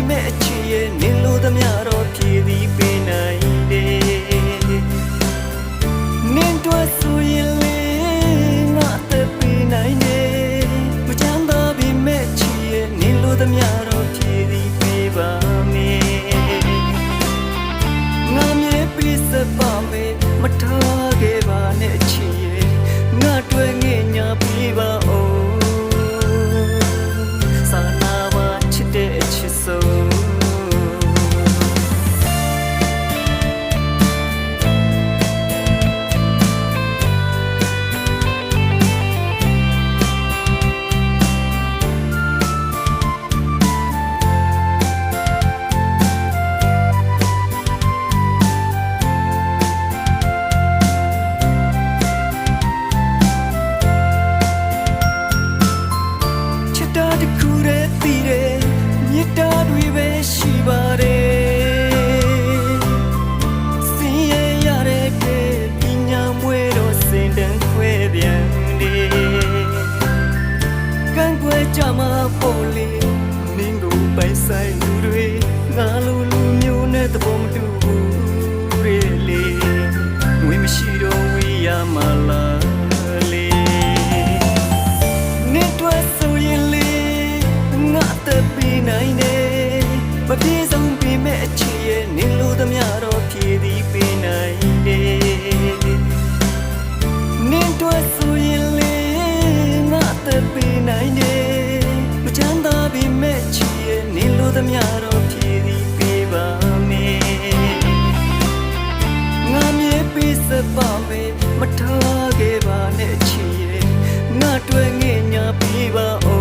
မဲ့အချစ်ရဲ့နင်လိုသမျှတော့ဖြည့်သည်ပေးနိုင်တယ်နင်တို့ဆိုရင်လေငါသက်ပေးနိုင်တယ်မချမ်းသာပေမဲ့ချစ်ရဲ့နင်လိုသမျှတော့ဖြည့်သည်ပေးပါမယ်ငါမြဲပေးစပါမယ်မထားခဲ့ပါနဲ့ချစ်ရဲ့ငါတွေ့ငဲ့ညာပေးပါဦးမြစ်တာတွေပဲရှိပါတယ်စင်ရရတဲ့ပြေပညာမွေတော့စင်တန်းခွဲပြန်တယ်ကံကွယ်ကြမှာပေါ်လေနင်းကိုပိုင်ဆိုင်လူတွေငါလိုလူမျိုးနဲ့သဘောမတူဘူးလေငွေမရှိတော့ဝေးရမှာလားလေနစ်တွဲဆိုရင်လေငါသက်ပေးနိုင်တယ်မပြေဆုံးပေမဲ့အချစ်ရဲ့နင်လိုသမျှတော့ဖြည့်သည်ပေးနိုင်တယ်နင်တို့ဆိုရင်လေငါသက်ပေးနိုင်တယ်မချမ်းသာပေမဲ့ချစ်ရဲ့နင်လိုသမျှတော့ဖြည့်သည်ပေးပါမယ်ငါမြဲပေးစပါမယ်မထားခဲ့ပါနဲ့ချစ်ရဲ့ငါတွေ့ငဲ့ညာပေးပါ